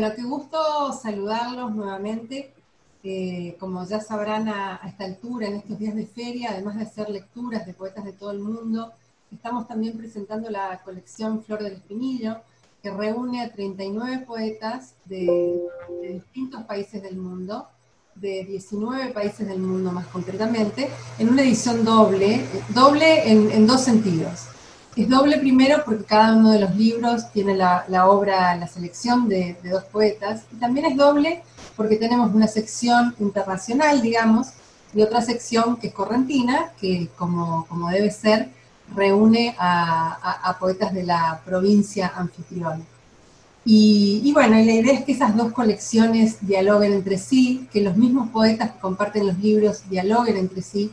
Bueno, qué gusto saludarlos nuevamente. Como ya sabrán a esta altura, en estos días de feria, además de hacer lecturas de poetas de todo el mundo, estamos también presentando la colección Flor del Espinillo, que reúne a 39 poetas de distintos países del mundo, de 19 países del mundo más concretamente, en una edición doble, en dos sentidos. Es doble primero porque cada uno de los libros tiene la obra, la selección de dos poetas, y también es doble porque tenemos una sección internacional, digamos, y otra sección que es correntina, que como debe ser, reúne a poetas de la provincia anfitriona. Y bueno, la idea es que esas dos colecciones dialoguen entre sí, que los mismos poetas que comparten los libros dialoguen entre sí.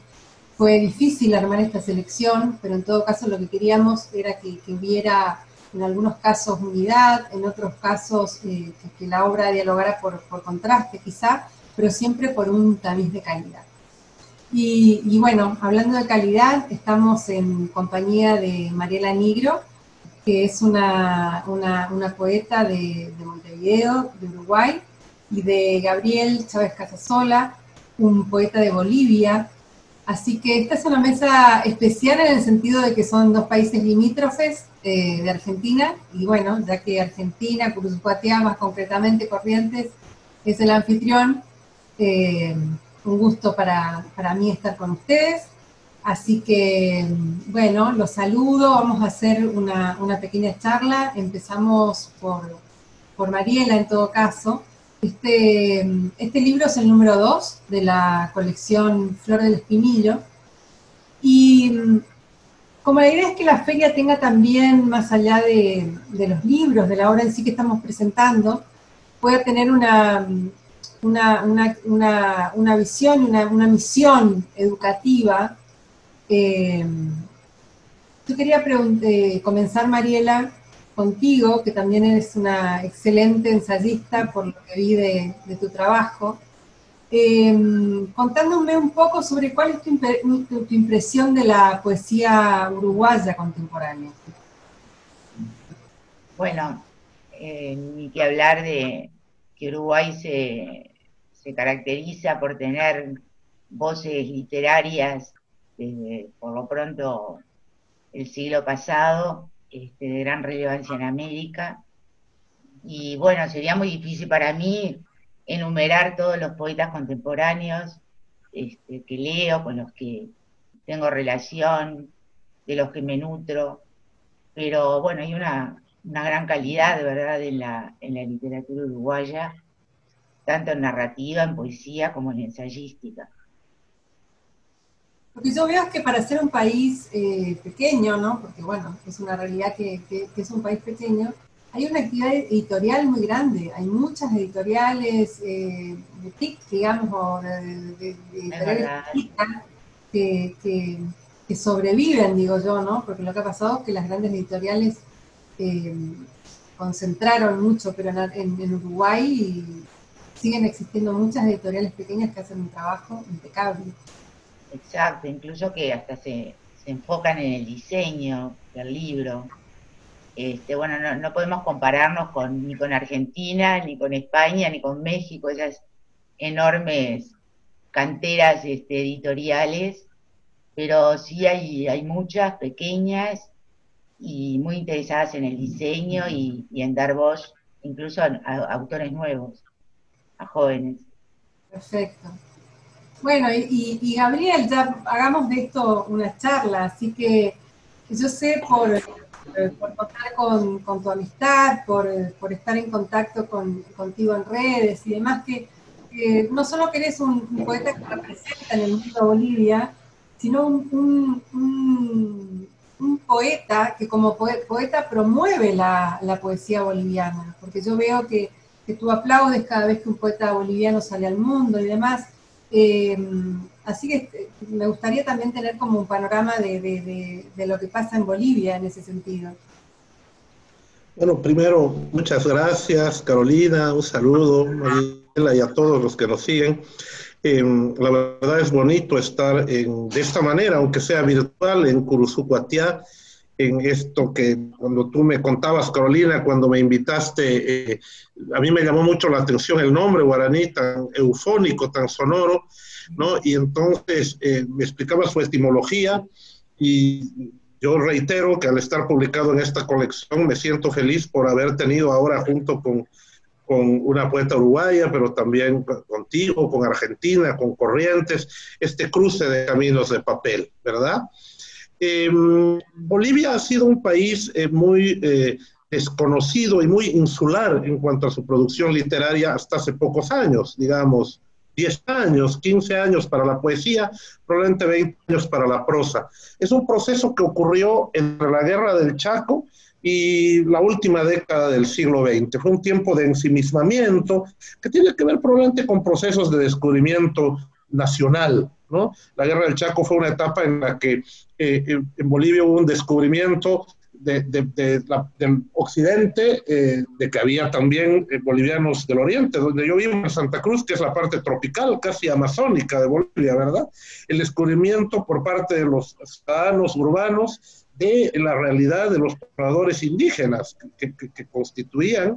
Fue difícil armar esta selección, pero en todo caso lo que queríamos era que hubiera en algunos casos unidad, en otros casos que la obra dialogara por contraste quizá, pero siempre por un tamiz de calidad. Y bueno, hablando de calidad, estamos en compañía de Mariela Nigro, que es una poeta de Montevideo, de Uruguay, y de Gabriel Chávez Casasola, un poeta de Bolivia. Así que esta es una mesa especial en el sentido de que son dos países limítrofes de Argentina, y bueno, ya que Argentina, Curuzcuatiá, más concretamente Corrientes, es el anfitrión, un gusto para mí estar con ustedes. Así que, bueno, los saludo, vamos a hacer una pequeña charla. Empezamos por Mariela en todo caso. Este libro es el número 2 de la colección Flor del Espinillo. Y como la idea es que la feria tenga también, más allá de los libros, de la obra en sí que estamos presentando, pueda tener una visión, una misión educativa. Yo quería comenzar, Mariela, contigo, que también eres una excelente ensayista por lo que vi de tu trabajo, contándome un poco sobre cuál es tu impresión de la poesía uruguaya contemporánea. Bueno, ni que hablar de que Uruguay se caracteriza por tener voces literarias desde, por lo pronto, el siglo pasado, de gran relevancia en América. Y bueno, sería muy difícil para mí enumerar todos los poetas contemporáneos que leo, con los que tengo relación, de los que me nutro, pero bueno, hay una gran calidad, de verdad, en la literatura uruguaya, tanto en narrativa, en poesía, como en ensayística. Lo que yo veo es que para ser un país pequeño, ¿no? Porque bueno, es una realidad que es un país pequeño, hay una actividad editorial muy grande, hay muchas editoriales, boutique, digamos, o de Es editoriales verdad, chiquitas que sobreviven, digo yo, ¿no? Porque lo que ha pasado es que las grandes editoriales eh, concentraron mucho, pero en Uruguay siguen existiendo muchas editoriales pequeñas que hacen un trabajo impecable. exacto, incluso que hasta se enfocan en el diseño del libro. Bueno, no podemos compararnos ni con Argentina, ni con España, ni con México, esas enormes canteras editoriales, pero sí hay muchas pequeñas y muy interesadas en el diseño y en dar voz incluso a autores nuevos, a jóvenes. Perfecto. Bueno, y Gabriel, ya hagamos de esto una charla, así que yo sé por contar con tu amistad, por estar en contacto contigo en redes y demás, que no solo que eres un poeta que representa en el mundo Bolivia, sino un poeta que como poeta promueve la poesía boliviana, porque yo veo que tú aplaudes cada vez que un poeta boliviano sale al mundo y demás. Eh, Así que me gustaría también tener como un panorama de lo que pasa en Bolivia en ese sentido. Bueno, primero, muchas gracias, Carolina, un saludo, Mariela, y a todos los que nos siguen. La verdad es bonito estar de esta manera, aunque sea virtual, en Curuzcuatiá, en esto que cuando tú me contabas, Carolina, cuando me invitaste, a mí me llamó mucho la atención el nombre guaraní tan eufónico, tan sonoro, ¿no? Y entonces me explicaba su etimología y yo reitero que al estar publicado en esta colección me siento feliz por haber tenido ahora junto con una poeta uruguaya, pero también contigo, con Argentina, con Corrientes, este cruce de caminos de papel, ¿verdad? Bolivia ha sido un país muy desconocido y muy insular en cuanto a su producción literaria hasta hace pocos años, digamos, 10 años, 15 años para la poesía, probablemente 20 años para la prosa. Es un proceso que ocurrió entre la Guerra del Chaco y la última década del siglo XX. Fue un tiempo de ensimismamiento que tiene que ver probablemente con procesos de descubrimiento nacional, ¿no? La Guerra del Chaco fue una etapa en la que en Bolivia hubo un descubrimiento del occidente, de que había también bolivianos del oriente, donde yo vivo en Santa Cruz, que es la parte tropical, casi amazónica de Bolivia, ¿verdad? El descubrimiento por parte de los ciudadanos urbanos de la realidad de los pobladores indígenas que constituyen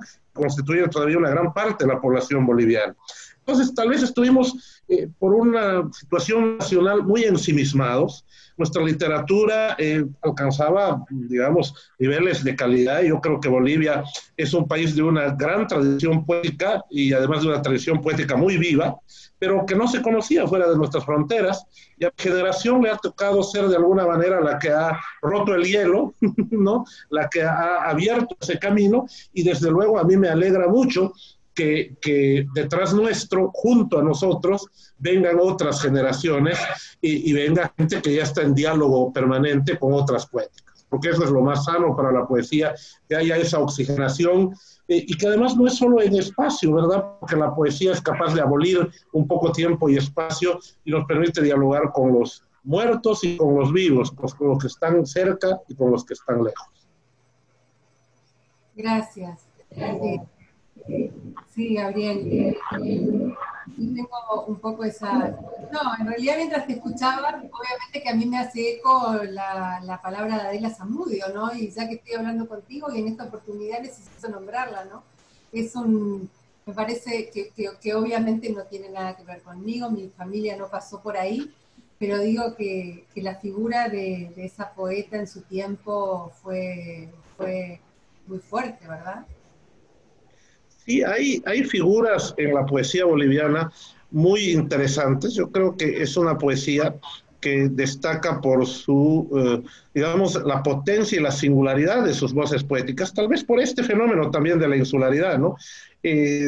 todavía una gran parte de la población boliviana. Entonces, tal vez estuvimos por una situación nacional muy ensimismados. Nuestra literatura alcanzaba, digamos, niveles de calidad. Yo creo que Bolivia es un país de una gran tradición poética y además de una tradición poética muy viva, pero que no se conocía fuera de nuestras fronteras, y a mi generación le ha tocado ser de alguna manera la que ha roto el hielo, ¿no? La que ha abierto ese camino, y desde luego a mí me alegra mucho que detrás nuestro, junto a nosotros, vengan otras generaciones y venga gente que ya está en diálogo permanente con otras poéticas, porque eso es lo más sano para la poesía, que haya esa oxigenación y que además no es solo en espacio, ¿verdad? Porque la poesía es capaz de abolir un poco tiempo y espacio y nos permite dialogar con los muertos y con los vivos, pues con los que están cerca y con los que están lejos. Gracias. Sí, Gabriel, tengo un poco esa... No, en realidad mientras te escuchaba, obviamente que a mí me hace eco la palabra de Adela Zamudio, ¿no? Y ya que estoy hablando contigo y en esta oportunidad necesito nombrarla, ¿no? Me parece que obviamente no tiene nada que ver conmigo, mi familia no pasó por ahí, pero digo que la figura de esa poeta en su tiempo fue muy fuerte, ¿verdad? Sí, hay figuras en la poesía boliviana muy interesantes. Yo creo que es una poesía que destaca por su, digamos, la potencia y la singularidad de sus voces poéticas, tal vez por este fenómeno también de la insularidad, ¿no?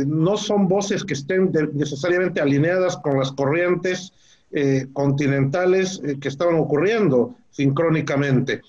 No son voces que estén necesariamente alineadas con las corrientes continentales que estaban ocurriendo sincrónicamente.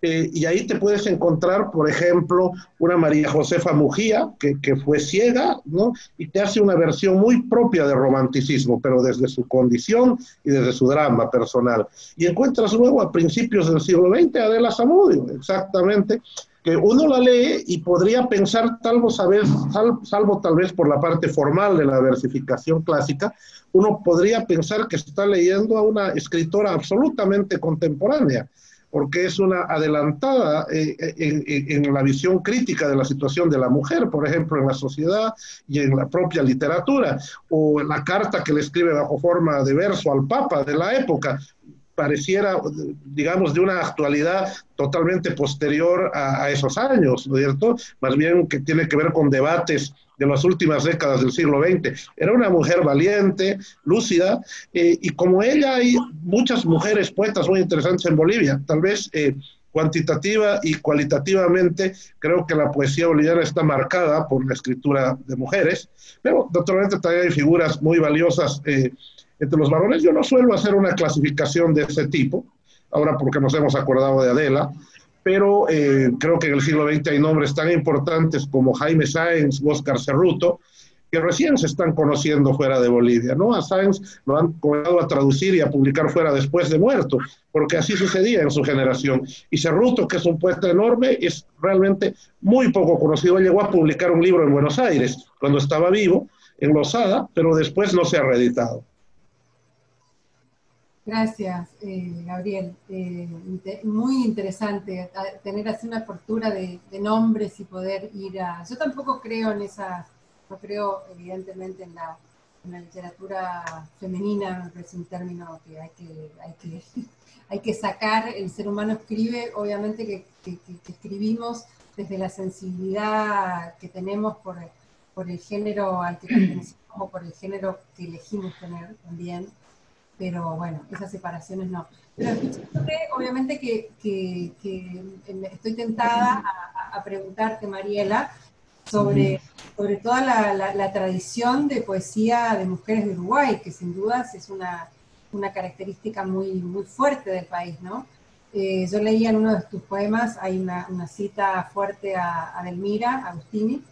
Y ahí te puedes encontrar, por ejemplo, una María Josefa Mujía, que fue ciega, ¿no? Y te hace una versión muy propia de romanticismo, pero desde su condición y desde su drama personal. Y encuentras luego a principios del siglo XX a Adela Zamudio, exactamente, que uno la lee y podría pensar, salvo tal vez por la parte formal de la versificación clásica, uno podría pensar que está leyendo a una escritora absolutamente contemporánea, porque es una adelantada en la visión crítica de la situación de la mujer, por ejemplo, en la sociedad y en la propia literatura, o la carta que le escribe bajo forma de verso al Papa de la época, pareciera, digamos, de una actualidad totalmente posterior a esos años, ¿no es cierto? Más bien que tiene que ver con debates de las últimas décadas del siglo XX. Era una mujer valiente, lúcida, y como ella hay muchas mujeres poetas muy interesantes en Bolivia, tal vez cuantitativa y cualitativamente creo que la poesía boliviana está marcada por la escritura de mujeres, pero naturalmente también hay figuras muy valiosas entre los varones. Yo no suelo hacer una clasificación de ese tipo, ahora porque nos hemos acordado de Adela, pero creo que en el siglo XX hay nombres tan importantes como Jaime Sáenz, Óscar Cerruto, que recién se están conociendo fuera de Bolivia, ¿no? A Sáenz lo han comenzado a traducir y a publicar fuera después de muerto, porque así sucedía en su generación. Y Cerruto, que es un poeta enorme, es realmente muy poco conocido. Él llegó a publicar un libro en Buenos Aires cuando estaba vivo, en Losada, pero después no se ha reeditado. Gracias, Gabriel. Muy interesante tener así una apertura de nombres y poder ir a... Yo tampoco creo en esa, no creo evidentemente en la literatura femenina, me parece un término que hay que sacar. El ser humano escribe, obviamente que escribimos desde la sensibilidad que tenemos por el género al que pertenecemos o por el género que elegimos tener también. Pero bueno, esas separaciones no. Pero escuchándote, obviamente que estoy tentada a preguntarte, Mariela, sobre toda la tradición de poesía de mujeres de Uruguay, que sin dudas es una característica muy fuerte del país, ¿no? Yo leía en uno de tus poemas, hay una cita fuerte a Delmira Agustini,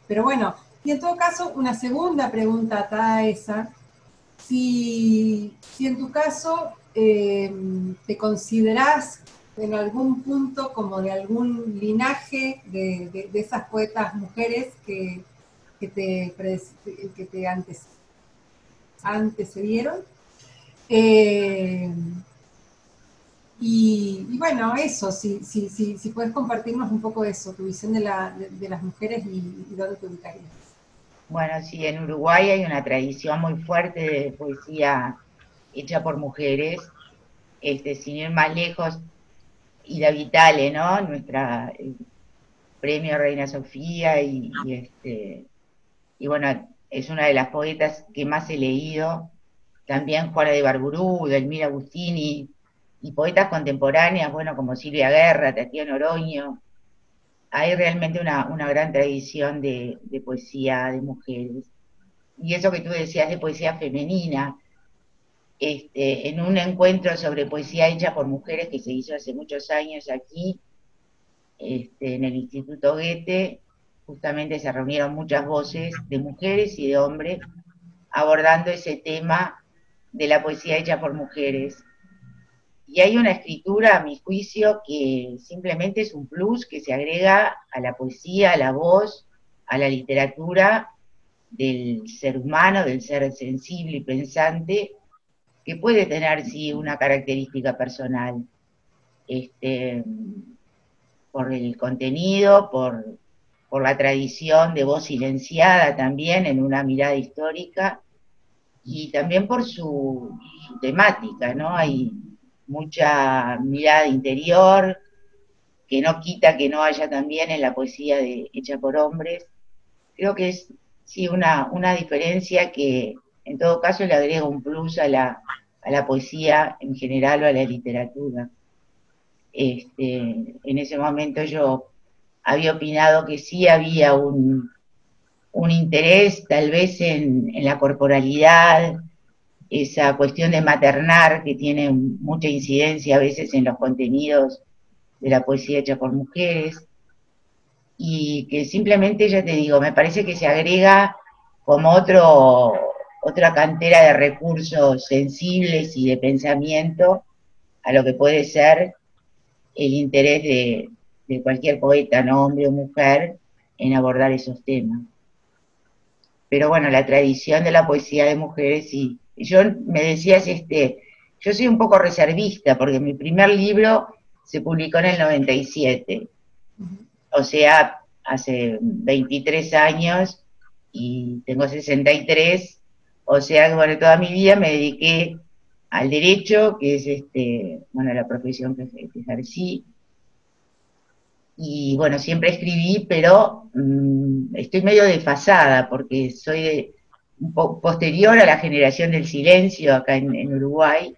pero bueno, y en todo caso, una segunda pregunta atada a esa. Si en tu caso te considerás en algún punto como de algún linaje de esas poetas mujeres que te antecedieron. Y bueno, eso, si puedes compartirnos un poco eso, tu visión de las mujeres y dónde te ubicarías. Bueno, sí, en Uruguay hay una tradición muy fuerte de poesía hecha por mujeres, sin ir más lejos, Ida Vitale, ¿no? Nuestra premio Reina Sofía y bueno, es una de las poetas que más he leído. También Juana de Barburú, Delmira Agustini, y poetas contemporáneas, bueno, como Silvia Guerra, Tatiana Oroño. Hay realmente una gran tradición de poesía de mujeres. Y eso que tú decías de poesía femenina, en un encuentro sobre poesía hecha por mujeres que se hizo hace muchos años aquí, en el Instituto Goethe, justamente se reunieron muchas voces de mujeres y de hombres abordando ese tema de la poesía hecha por mujeres. Y hay una escritura, a mi juicio, que simplemente es un plus que se agrega a la poesía, a la voz, a la literatura del ser humano, del ser sensible y pensante, que puede tener, sí, una característica personal, por el contenido, por la tradición de voz silenciada también en una mirada histórica, y también por su temática, ¿no? Hay mucha mirada interior, que no quita que no haya también en la poesía hecha por hombres. Creo que es, sí, una diferencia que en todo caso le agrega un plus a la poesía en general o a la literatura. En ese momento yo había opinado que sí había un interés tal vez en la corporalidad, esa cuestión de maternar que tiene mucha incidencia a veces en los contenidos de la poesía hecha por mujeres, y que simplemente, ya te digo, me parece que se agrega como otra cantera de recursos sensibles y de pensamiento a lo que puede ser el interés de cualquier poeta, ¿no? Hombre o mujer, en abordar esos temas. Pero bueno, la tradición de la poesía de mujeres, y yo me decías, yo soy un poco reservista, porque mi primer libro se publicó en el 97, o sea, hace 23 años, y tengo 63, o sea que bueno, toda mi vida me dediqué al derecho, que es bueno, la profesión que ejercí, y bueno, siempre escribí, pero estoy medio desfasada porque soy un poco posterior a la generación del silencio acá en Uruguay,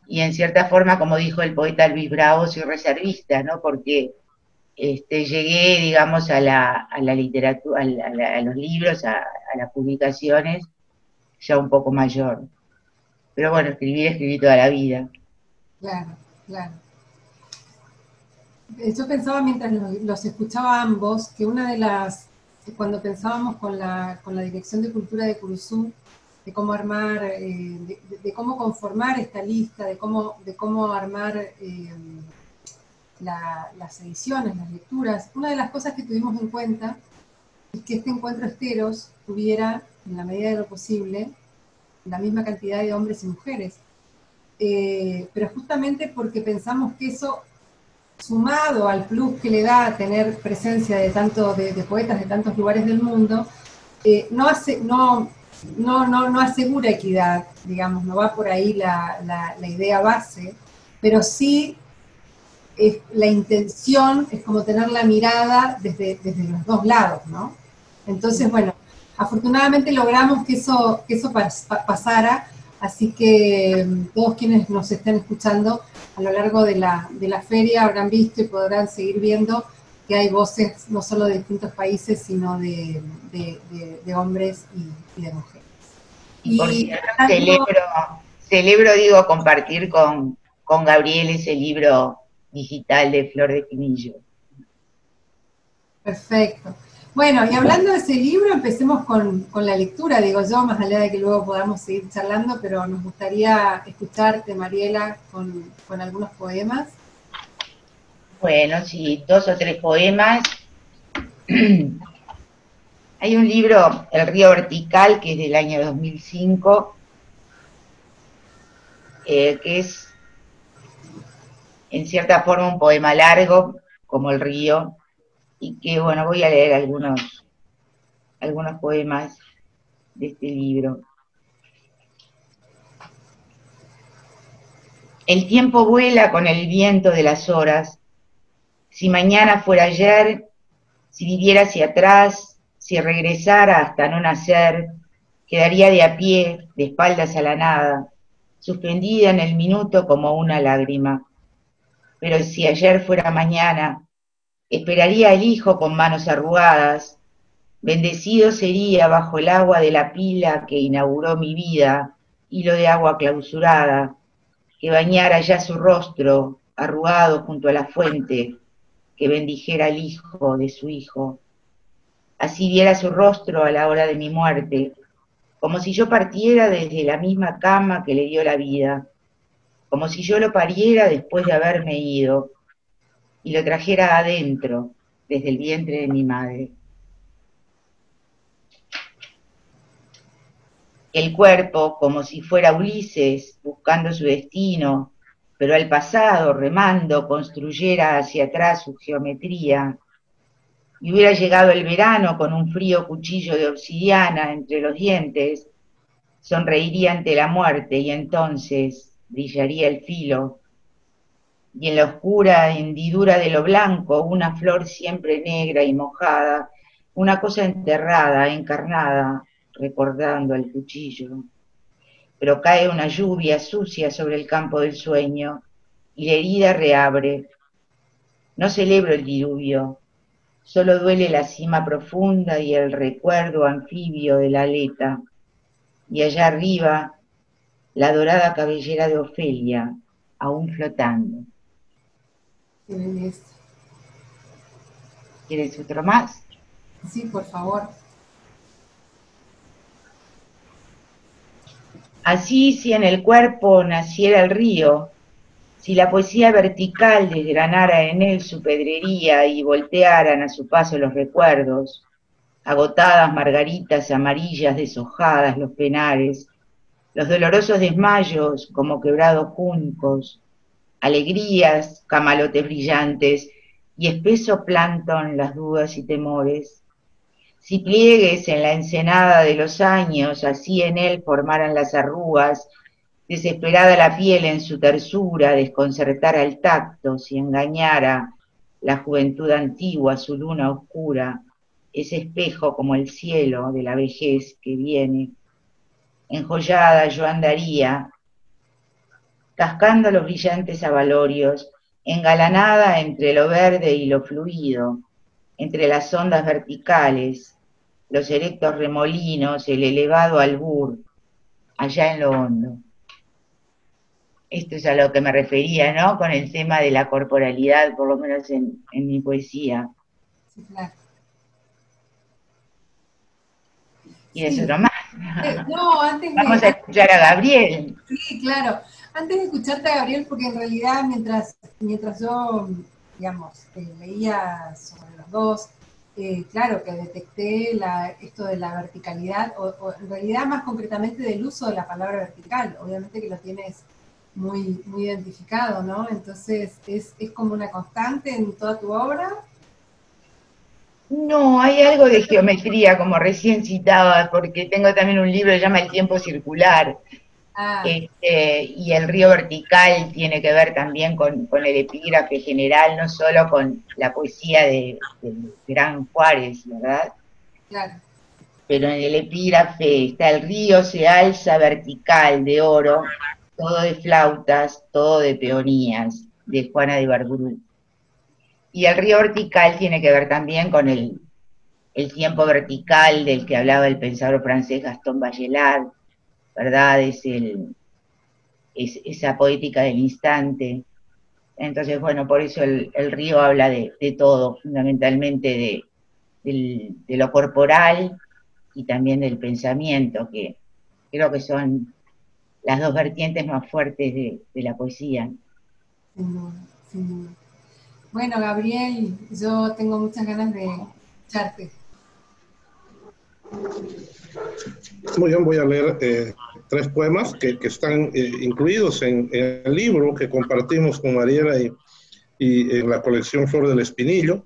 y en cierta forma, como dijo el poeta Luis Bravo, soy reservista, ¿no? Porque llegué, digamos, a la literatura, a los libros, a las publicaciones, ya un poco mayor. Pero bueno, escribí toda la vida. Claro, claro. Yo pensaba mientras los escuchaba a ambos que una de las, cuando pensábamos con la Dirección de Cultura de Curuzú, de cómo armar, de cómo conformar esta lista, de cómo armar las ediciones, las lecturas, una de las cosas que tuvimos en cuenta es que este encuentro Esteros tuviera, en la medida de lo posible, la misma cantidad de hombres y mujeres. Pero justamente porque pensamos que eso, sumado al plus que le da a tener presencia de poetas de tantos lugares del mundo, no asegura equidad, digamos, no va por ahí la idea base, pero sí la intención es como tener la mirada desde los dos lados, ¿no? Entonces, bueno, afortunadamente logramos que eso pasara, así que todos quienes nos estén escuchando a lo largo de la feria habrán visto y podrán seguir viendo que hay voces no solo de distintos países, sino de hombres y de mujeres. Y por cierto, celebro, compartir con Gabriel ese libro digital de Flor de Quinillo. Perfecto. Bueno, y hablando de ese libro, empecemos con la lectura, digo yo, más allá de que luego podamos seguir charlando, pero nos gustaría escucharte, Mariela, con algunos poemas. Bueno, sí, 2 o 3 poemas. Hay un libro, El río vertical, que es del año 2005, que es en cierta forma un poema largo, como el río, y que, bueno, voy a leer algunos poemas de este libro. El tiempo vuela con el viento de las horas. Si mañana fuera ayer, si viviera hacia atrás, si regresara hasta no nacer, quedaría de a pie, de espaldas a la nada, suspendida en el minuto como una lágrima. Pero si ayer fuera mañana, esperaría al hijo con manos arrugadas, bendecido sería bajo el agua de la pila que inauguró mi vida, hilo de agua clausurada, que bañara ya su rostro, arrugado junto a la fuente, que bendijera al hijo de su hijo. Así viera su rostro a la hora de mi muerte, como si yo partiera desde la misma cama que le dio la vida, como si yo lo pariera después de haberme ido, y lo trajera adentro, desde el vientre de mi madre. El cuerpo, como si fuera Ulises, buscando su destino, pero al pasado, remando, construyera hacia atrás su geometría, y hubiera llegado el verano con un frío cuchillo de obsidiana entre los dientes, sonreiría ante la muerte y entonces brillaría el filo, y en la oscura hendidura de lo blanco una flor siempre negra y mojada, una cosa enterrada, encarnada, recordando al cuchillo. Pero cae una lluvia sucia sobre el campo del sueño y la herida reabre. No celebro el diluvio, solo duele la cima profunda y el recuerdo anfibio de la aleta. Y allá arriba, la dorada cabellera de Ofelia, aún flotando. Qué belleza. ¿Quieres otro más? Sí, por favor. Así, si en el cuerpo naciera el río, si la poesía vertical desgranara en él su pedrería y voltearan a su paso los recuerdos, agotadas margaritas amarillas deshojadas los penares, los dolorosos desmayos como quebrados juncos, alegrías, camalotes brillantes y espeso plancton las dudas y temores. Si pliegues en la ensenada de los años, así en él formaran las arrugas, desesperada la piel en su tersura, desconcertara el tacto, si engañara la juventud antigua, su luna oscura, ese espejo como el cielo de la vejez que viene. Enjollada yo andaría, cascando los brillantes abalorios, engalanada entre lo verde y lo fluido, entre las ondas verticales, los erectos remolinos, el elevado albur, allá en lo hondo. Esto es a lo que me refería, ¿no? Con el tema de la corporalidad, por lo menos en mi poesía. Sí, claro. ¿Quieres otro más? No, antes Vamos a escuchar a Gabriel. Sí, claro. Antes de escucharte a Gabriel, porque en realidad mientras yo, digamos, leía sobre los dos, claro, que detecté esto de la verticalidad, o en realidad más concretamente del uso de la palabra vertical. Obviamente que lo tienes muy, muy identificado, ¿no? Entonces, ¿es como una constante en toda tu obra? No, hay algo de geometría, como recién citaba, porque tengo también un libro que se llama El tiempo circular, Ah, y el río vertical tiene que ver también con el epígrafe general, no solo con la poesía de Gran Juárez, ¿verdad? claro. Pero en el epígrafe está: el río se alza vertical de oro, todo de flautas, todo de peonías, de Juana de Ibarburu. Y el río vertical tiene que ver también con el tiempo vertical del que hablaba el pensador francés Gaston Bachelard, ¿verdad? Es esa poética del instante. Entonces, bueno, por eso el río habla de todo, fundamentalmente de lo corporal y también del pensamiento, que creo que son las dos vertientes más fuertes de la poesía. Sin duda, sin duda. Bueno, Gabriel, yo tengo muchas ganas de escucharte. Muy bien, voy a leer tres poemas que están incluidos en el libro que compartimos con Mariela y en la colección Flor del Espinillo.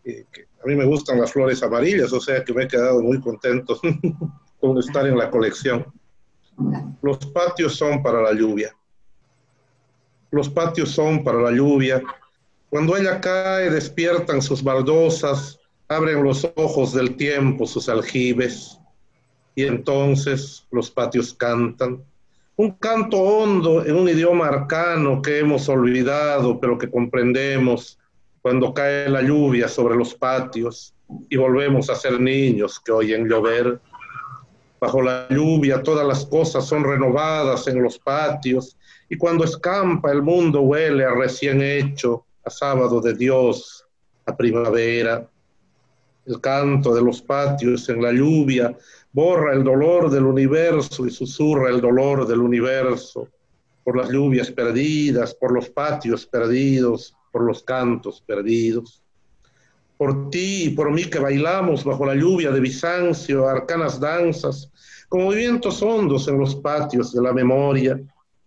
Que a mí me gustan las flores amarillas, o sea que me he quedado muy contento con estar en la colección. Los patios son para la lluvia. Los patios son para la lluvia. Cuando ella cae, despiertan sus baldosas, abren los ojos del tiempo sus aljibes, y entonces los patios cantan. Un canto hondo en un idioma arcano que hemos olvidado, pero que comprendemos cuando cae la lluvia sobre los patios y volvemos a ser niños que oyen llover. Bajo la lluvia todas las cosas son renovadas en los patios, y cuando escampa el mundo huele a recién hecho, a sábado de Dios, a primavera. El canto de los patios en la lluvia borra el dolor del universo y susurra el dolor del universo, por las lluvias perdidas, por los patios perdidos, por los cantos perdidos. Por ti y por mí que bailamos bajo la lluvia de Bizancio, arcanas danzas, con movimientos hondos en los patios de la memoria.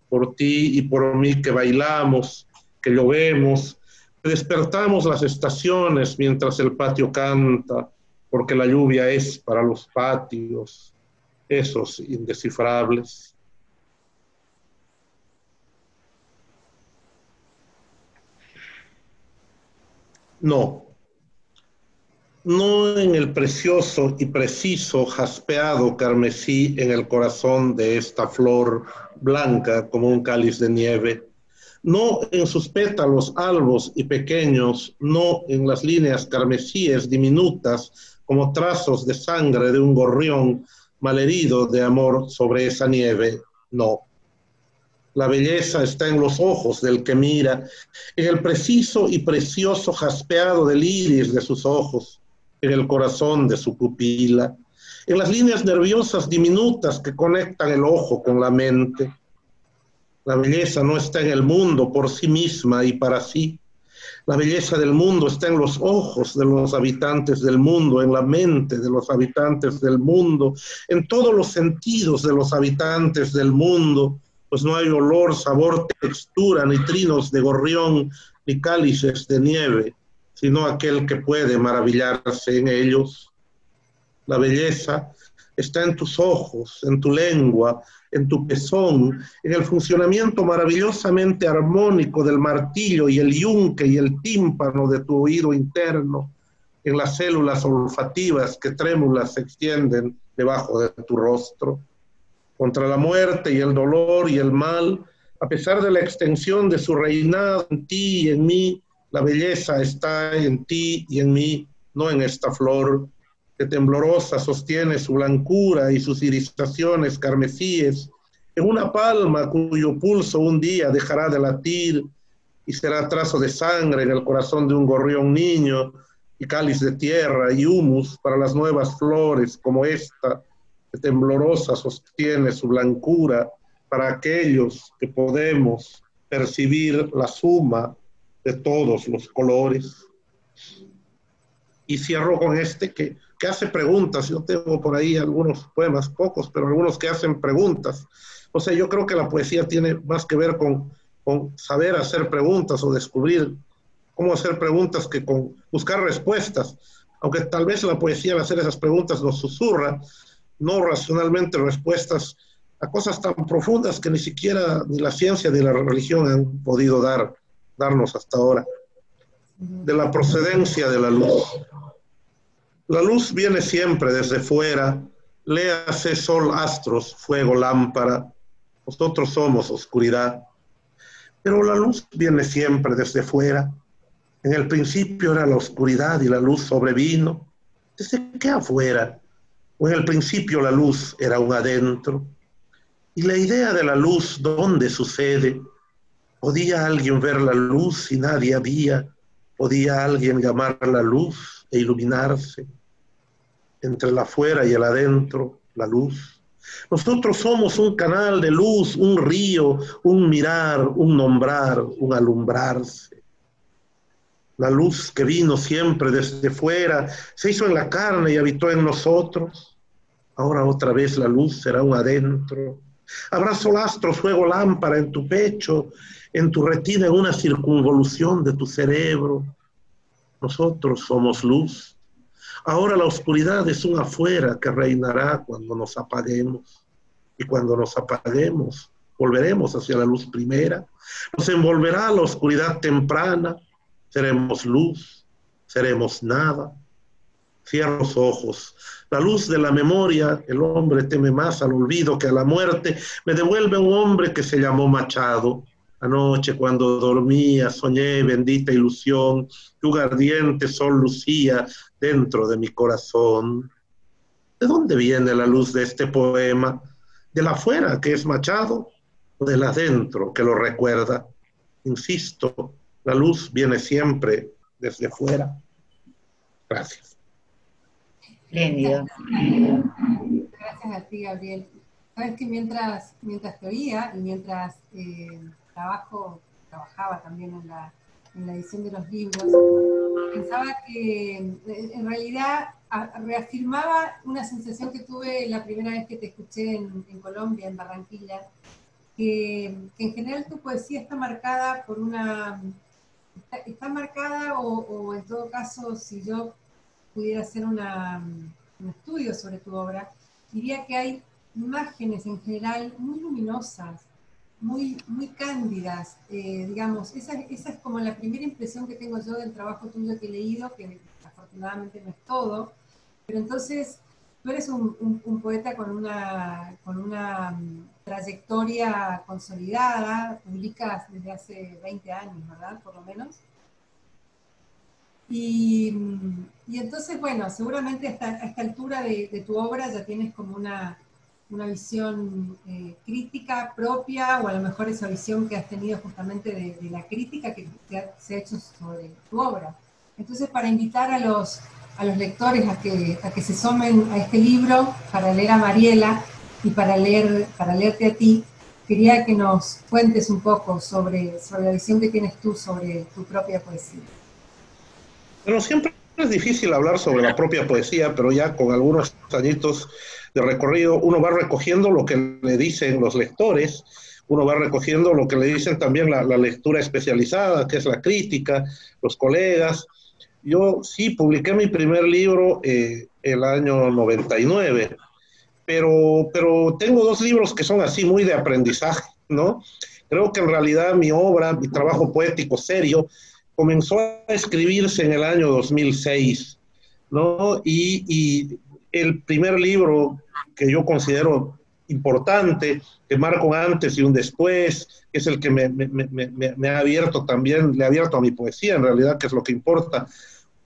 Por ti y por mí que bailamos, que llovemos, que despertamos las estaciones mientras el patio canta, porque la lluvia es para los patios, esos indescifrables. No. No en el precioso y preciso jaspeado carmesí en el corazón de esta flor blanca como un cáliz de nieve, no en sus pétalos albos y pequeños, no en las líneas carmesíes diminutas como trazos de sangre de un gorrión malherido de amor sobre esa nieve, no. La belleza está en los ojos del que mira, en el preciso y precioso jaspeado del iris de sus ojos, en el corazón de su pupila, en las líneas nerviosas diminutas que conectan el ojo con la mente. La belleza no está en el mundo por sí misma y para sí. La belleza del mundo está en los ojos de los habitantes del mundo, en la mente de los habitantes del mundo, en todos los sentidos de los habitantes del mundo, pues no hay olor, sabor, textura, ni trinos de gorrión, ni cálices de nieve, sino aquel que puede maravillarse en ellos. La belleza está en tus ojos, en tu lengua, en tu pezón, en el funcionamiento maravillosamente armónico del martillo y el yunque y el tímpano de tu oído interno, en las células olfativas que trémulas se extienden debajo de tu rostro. Contra la muerte y el dolor y el mal, a pesar de la extensión de su reinado en ti y en mí, la belleza está en ti y en mí, no en esta flor que temblorosa sostiene su blancura y sus irisaciones carmesíes, en una palma cuyo pulso un día dejará de latir y será trazo de sangre en el corazón de un gorrión niño y cáliz de tierra y humus para las nuevas flores como esta, que temblorosa sostiene su blancura para aquellos que podemos percibir la suma de todos los colores. Y cierro con este que hace preguntas. Yo tengo por ahí algunos poemas, pocos, pero algunos que hacen preguntas. O sea, yo creo que la poesía tiene más que ver con saber hacer preguntas o descubrir cómo hacer preguntas que con buscar respuestas. Aunque tal vez la poesía al hacer esas preguntas nos susurra, no racionalmente, respuestas a cosas tan profundas que ni siquiera ni la ciencia ni la religión han podido darnos hasta ahora. De la procedencia de la luz. La luz viene siempre desde fuera, léase sol, astros, fuego, lámpara. Nosotros somos oscuridad. Pero la luz viene siempre desde fuera. En el principio era la oscuridad y la luz sobrevino. ¿Desde qué afuera? O en el principio la luz era un adentro. Y la idea de la luz, ¿dónde sucede? ¿Podía alguien ver la luz y nadie había? ¿Podía alguien llamar la luz e iluminarse? Entre el afuera y el adentro, la luz. Nosotros somos un canal de luz, un río, un mirar, un nombrar, un alumbrarse. La luz que vino siempre desde fuera, se hizo en la carne y habitó en nosotros. Ahora otra vez la luz será un adentro. Habrá sol, astros, fuego, lámpara en tu pecho, en tu retina, en una circunvolución de tu cerebro. Nosotros somos luz. Ahora la oscuridad es un afuera que reinará cuando nos apaguemos. Y cuando nos apaguemos, volveremos hacia la luz primera. Nos envolverá la oscuridad temprana. Seremos luz, seremos nada. Cierro los ojos. La luz de la memoria, el hombre teme más al olvido que a la muerte. Me devuelve un hombre que se llamó Machado. Anoche cuando dormía soñé bendita ilusión, que un ardiente sol lucía dentro de mi corazón. ¿De dónde viene la luz de este poema? ¿De la afuera, que es Machado, o del adentro, que lo recuerda? Insisto, la luz viene siempre desde fuera. Gracias. Espléndido. Gracias a ti, Gabriel. Sabes que mientras te oía y mientras trabajaba también en la edición de los libros, pensaba que en realidad reafirmaba una sensación que tuve la primera vez que te escuché en Colombia, en Barranquilla, que en general tu poesía está marcada por está marcada o en todo caso, si yo pudiera hacer un estudio sobre tu obra, diría que hay imágenes en general muy luminosas, muy cándidas, digamos, esa es como la primera impresión que tengo yo del trabajo tuyo que he leído, que afortunadamente no es todo, pero entonces tú eres un poeta con una trayectoria consolidada, publicas desde hace 20 años, ¿verdad? Por lo menos. Y entonces, bueno, seguramente a esta altura de tu obra ya tienes como una visión crítica propia, o a lo mejor esa visión que has tenido justamente de la crítica que se ha hecho sobre tu obra. Entonces, para invitar a los lectores a que se sumen a este libro, para leer a Mariela y para leerte a ti, quería que nos cuentes un poco sobre la visión que tienes tú sobre tu propia poesía. Bueno, siempre es difícil hablar sobre la propia poesía, pero ya con algunos añitos de recorrido, uno va recogiendo lo que le dicen los lectores, uno va recogiendo lo que le dicen también la lectura especializada, que es la crítica, los colegas. Yo sí publiqué mi primer libro el año 99, pero tengo 2 libros que son así muy de aprendizaje, ¿no? Creo que en realidad mi obra, mi trabajo poético serio, comenzó a escribirse en el año 2006, ¿no? Y el primer libro que yo considero importante, que marca un antes y un después, que es el que me ha abierto también, le ha abierto a mi poesía, en realidad, que es lo que importa,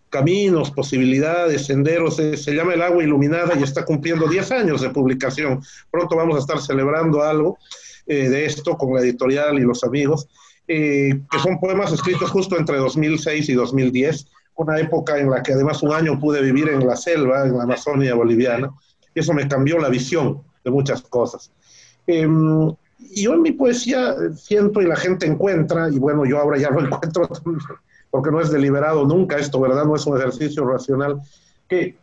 caminos, posibilidades, senderos, se llama El agua iluminada y está cumpliendo 10 años de publicación. Pronto vamos a estar celebrando algo de esto con la editorial y los amigos, que son poemas escritos justo entre 2006 y 2010, una época en la que además un año pude vivir en la selva, en la Amazonia boliviana, y eso me cambió la visión de muchas cosas. Y yo en mi poesía siento y la gente encuentra, y bueno, yo ahora ya lo encuentro porque no es deliberado nunca esto, ¿verdad? No es un ejercicio racional, que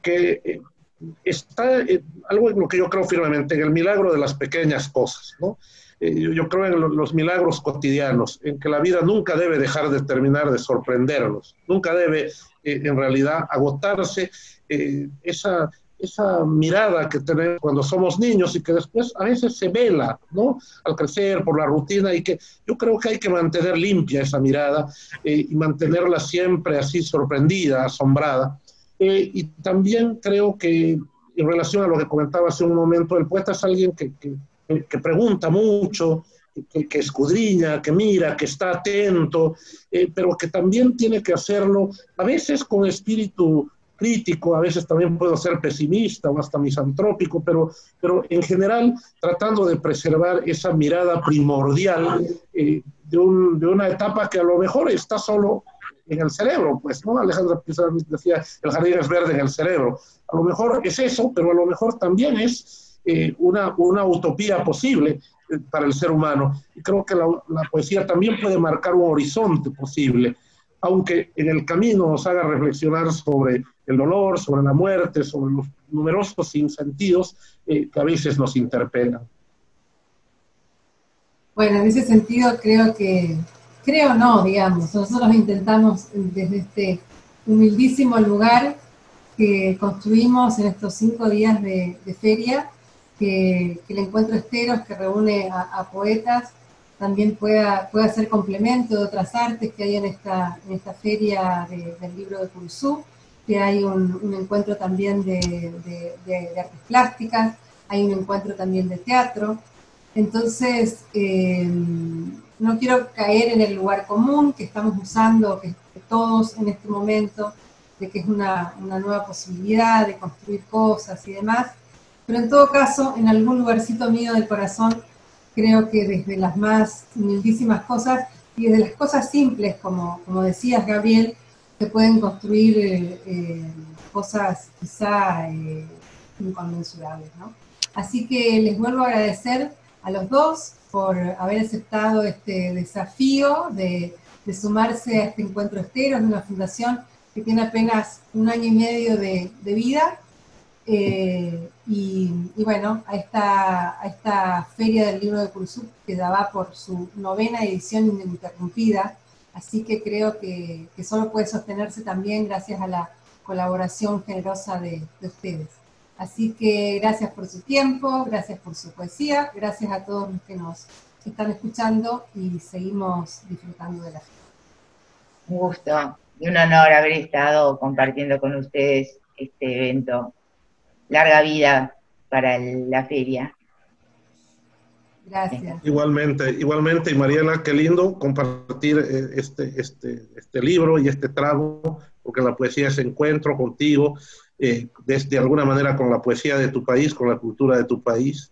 está algo en lo que yo creo firmemente, en el milagro de las pequeñas cosas, ¿no? Yo creo en los milagros cotidianos, en que la vida nunca debe dejar de terminar de sorprendernos, nunca debe en realidad agotarse esa mirada que tenemos cuando somos niños y que después a veces se vela, ¿no? Al crecer por la rutina, y que yo creo que hay que mantener limpia esa mirada y mantenerla siempre así sorprendida, asombrada. Y también creo que en relación a lo que comentaba hace un momento, el poeta es alguien que pregunta mucho, que escudriña, que mira, que está atento, pero que también tiene que hacerlo a veces con espíritu crítico, a veces también puedo ser pesimista o hasta misantrópico, pero en general tratando de preservar esa mirada primordial de una etapa que a lo mejor está solo en el cerebro, pues, ¿no? Alejandra Pizarro decía, el jardín es verde en el cerebro. A lo mejor es eso, pero a lo mejor también es una utopía posible para el ser humano. Y creo que la poesía también puede marcar un horizonte posible, aunque en el camino nos haga reflexionar sobre el dolor, sobre la muerte, sobre los numerosos sinsentidos que a veces nos interpelan. Bueno, en ese sentido creo no, digamos, nosotros intentamos desde este humildísimo lugar que construimos en estos 5 días de feria, que el Encuentro Esteros, que reúne a poetas, también pueda ser complemento de otras artes que hay en esta feria del libro de Curuzú, que hay un encuentro también de artes plásticas, hay un encuentro también de teatro. Entonces, no quiero caer en el lugar común que estamos usando, que todos en este momento, de que es una nueva posibilidad de construir cosas y demás, pero en todo caso, en algún lugarcito mío del corazón, creo que desde las más humildísimas cosas y desde las cosas simples, como decías, Gabriel, se pueden construir cosas quizá inconmensurables, ¿no? Así que les vuelvo a agradecer a los dos por haber aceptado este desafío de sumarse a este Encuentro Esteros, de una fundación que tiene apenas 1 año y medio de vida, y bueno, a esta Feria del Libro de Curuzú, que ya va por su 9ª edición ininterrumpida, así que creo que solo puede sostenerse también gracias a la colaboración generosa de ustedes. Así que gracias por su tiempo, gracias por su poesía, gracias a todos los que nos están escuchando y seguimos disfrutando de la feria. Un gusto y un honor haber estado compartiendo con ustedes este evento. Larga vida para la feria. Gracias. Igualmente, y Mariela, qué lindo compartir este libro y este trago, porque la poesía es encuentro contigo, de alguna manera con la poesía de tu país, con la cultura de tu país.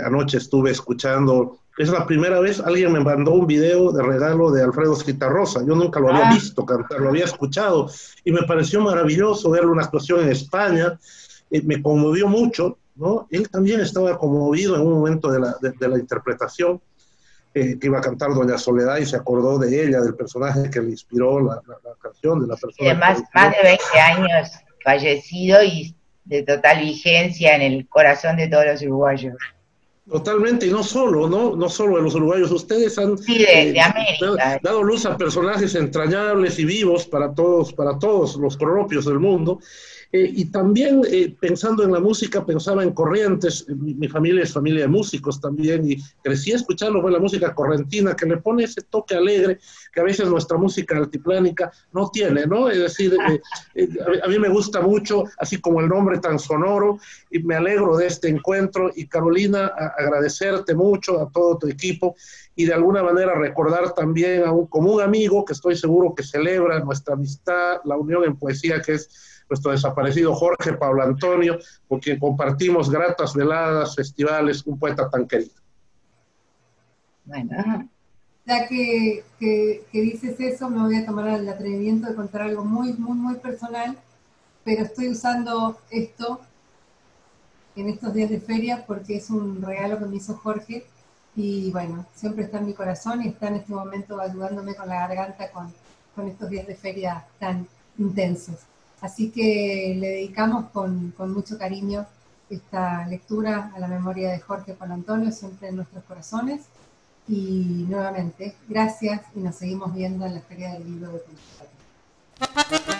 Anoche estuve escuchando, es la primera vez, alguien me mandó un video de regalo de Alfredo Zitarrosa, yo nunca lo había visto cantar, lo había escuchado, y me pareció maravilloso verle una actuación en España, me conmovió mucho, ¿no? Él también estaba conmovido en un momento de la interpretación, que iba a cantar Doña Soledad, y se acordó de ella, del personaje que le inspiró la canción, de la persona. Y además, más de 20 años fallecido y de total vigencia en el corazón de todos los uruguayos. Totalmente, y no solo de los uruguayos, ustedes han de América. Dado luz a personajes entrañables y vivos para todos los propios del mundo. Y también pensando en la música, pensaba en Corrientes. Mi familia es familia de músicos también, y crecí escuchando la música correntina, que le pone ese toque alegre que a veces nuestra música altiplánica no tiene, ¿no? Es decir, a mí me gusta mucho, así como el nombre tan sonoro, y me alegro de este encuentro. Y Carolina, agradecerte mucho a todo tu equipo, y de alguna manera recordar también como un amigo que estoy seguro que celebra nuestra amistad, la unión en poesía, que es nuestro desaparecido Jorge Pablo Antonio, con quien compartimos gratas veladas, festivales, un poeta tan querido. Bueno. Ya que dices eso, me voy a tomar el atrevimiento de contar algo muy, muy, muy personal, pero estoy usando esto en estos días de feria porque es un regalo que me hizo Jorge, y bueno, siempre está en mi corazón y está en este momento ayudándome con la garganta con con estos días de feria tan intensos. Así que le dedicamos con mucho cariño esta lectura a la memoria de Jorge Colantonio, siempre en nuestros corazones. Y nuevamente, gracias y nos seguimos viendo en la Feria del Libro de Consultorio.